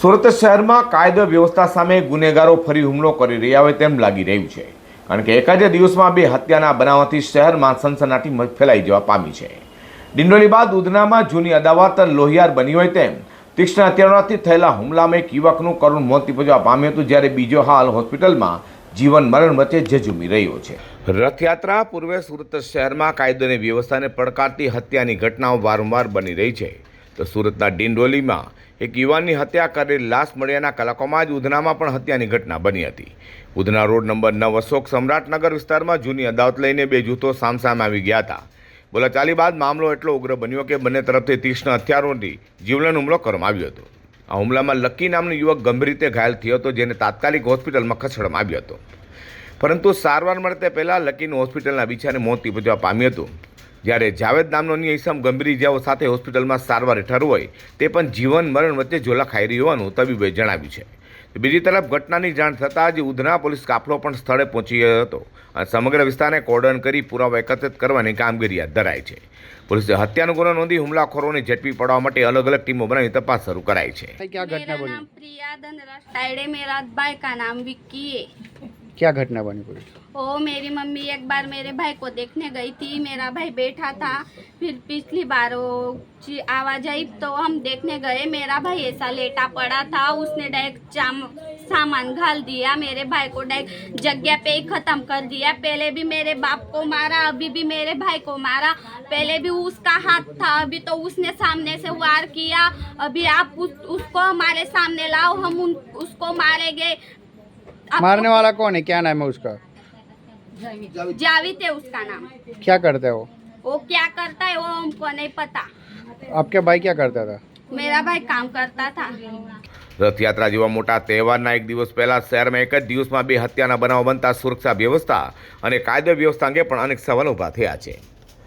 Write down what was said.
સુરત શહેરમાં કાયદો વ્યવસ્થા સામે ગુનેગારો ફરી હુમલો કરી રહ્યા હોય તેમ લાગી રહ્યું છે, કારણ કે એક જ દિવસમાં 2 હત્યાના બનાવથી શહેરમાં સનસનાટી ફેલાઈ જવા પામી છે। ડિંડોલી બાદ ઉધનામાં જૂની અદાવત લોહિયાર બની હોય તેમ તીક્ષ્ણ હત્યારાથી થયેલા હુમલામાં એક યુવકનું કરુણ મોત નીપજવા પામ્યું હતું, જ્યારે બીજો હાલ હોસ્પિટલમાં જીવન મરણ વચ્ચે ઝઝૂમી રહ્યો છે। રથયાત્રા પૂર્વે સુરત શહેરમાં કાયદો અને વ્યવસ્થાને પડકારતી હત્યાની ઘટનાઓ વારંવાર બની રહી છે। તો સુરતના ડિંડોલીમાં એક યુવાનની હત્યા કરેલી લાશ મળ્યાના કલાકોમાં જ ઉધનામાં પણ હત્યાની ઘટના બની હતી। ઉધના રોડ નંબર 9 અશોક સમ્રાટનગર વિસ્તારમાં જૂની અદાવત લઈને 2 જૂથો સામસામે આવી ગયા હતા। બોલાચાલી બાદ મામલો એટલો ઉગ્ર બન્યો કે બંને તરફથી તીક્ષ્ણ હથિયારોથી જીવલેણ હુમલો કરવામાં આવ્યો હતો। આ હુમલામાં લકી નામનો યુવક ગંભીર રીતે ઘાયલ થયો હતો, જેને તાત્કાલિક હોસ્પિટલમાં ખસેડવામાં આવ્યો હતો, પરંતુ સારવાર મળતે પહેલાં લકીનું હોસ્પિટલના બિછાને મોત નીપજવા પામ્યું હતું। જ્યારે જાવેદ નામનો અન્ય ઇસમ ગંભીર ઇજાઓ સાથે હોસ્પિટલમાં સારવાર હેઠળ હોય તે પણ જીવન મરણ વચ્ચે ઝોલા ખાઈ રહ્યું હોવાનું તબીબોએ જણાવ્યું છે। બીજી તરફ ઘટનાની જાણ થતાં જ ઉધના પોલીસ કાફલો પણ સ્થળે પહોંચી ગયો હતો અને સમગ્ર વિસ્તારને કોર્ડન કરી પુરાવા એકત્રિત કરવાની કામગીરી હાથ ધરાઈ છે। પોલીસે હત્યાનો ગુનો નોંધી હુમલાખોરોને ઝડપી પાડવા માટે અલગ અલગ ટીમો બનાવી તપાસ શરૂ કરાઈ છે। क्या घटना बनी? प्रिया धनराज तायड़े, मेरा भाई का नाम विक्की है। क्या घटना बनी पूरी? ओ मेरी मम्मी एक बार मेरे भाई को देखने गई थी, मेरा भाई बैठा था, फिर पिछली बार वो आवाज आई तो हम देखने गए, मेरा भाई ऐसा लेटा पड़ा था, उसने डायरेक्ट सामान घाल दिया, मेरे भाई को डायरेक्ट जगह पे ही खत्म कर दिया। पहले भी मेरे बाप को मारा, अभी भी मेरे भाई को मारा, पहले भी उसका हाथ था, अभी तो उसने सामने से वार किया, अभी आप उसको हमारे सामने लाओ, हम उसको मारेंगे। मारने वाला कौन है? क्या नाम है उसका? जाविद है उसका नाम। क्या करता है वो क्या करता है वो हमको नहीं पता। आपके भाई क्या करता था? मेरा भाई काम करता था। રથયાત્રા જેવા મોટા તહેવારના એક દિવસ પહેલા શહેરમાં એક જ દિવસમાં 2 હત્યાના બનાવો બનતા સુરક્ષા વ્યવસ્થા અને કાયદો વ્યવસ્થા અંગે પણ અનેક સવાલો ઊભા થયા છે।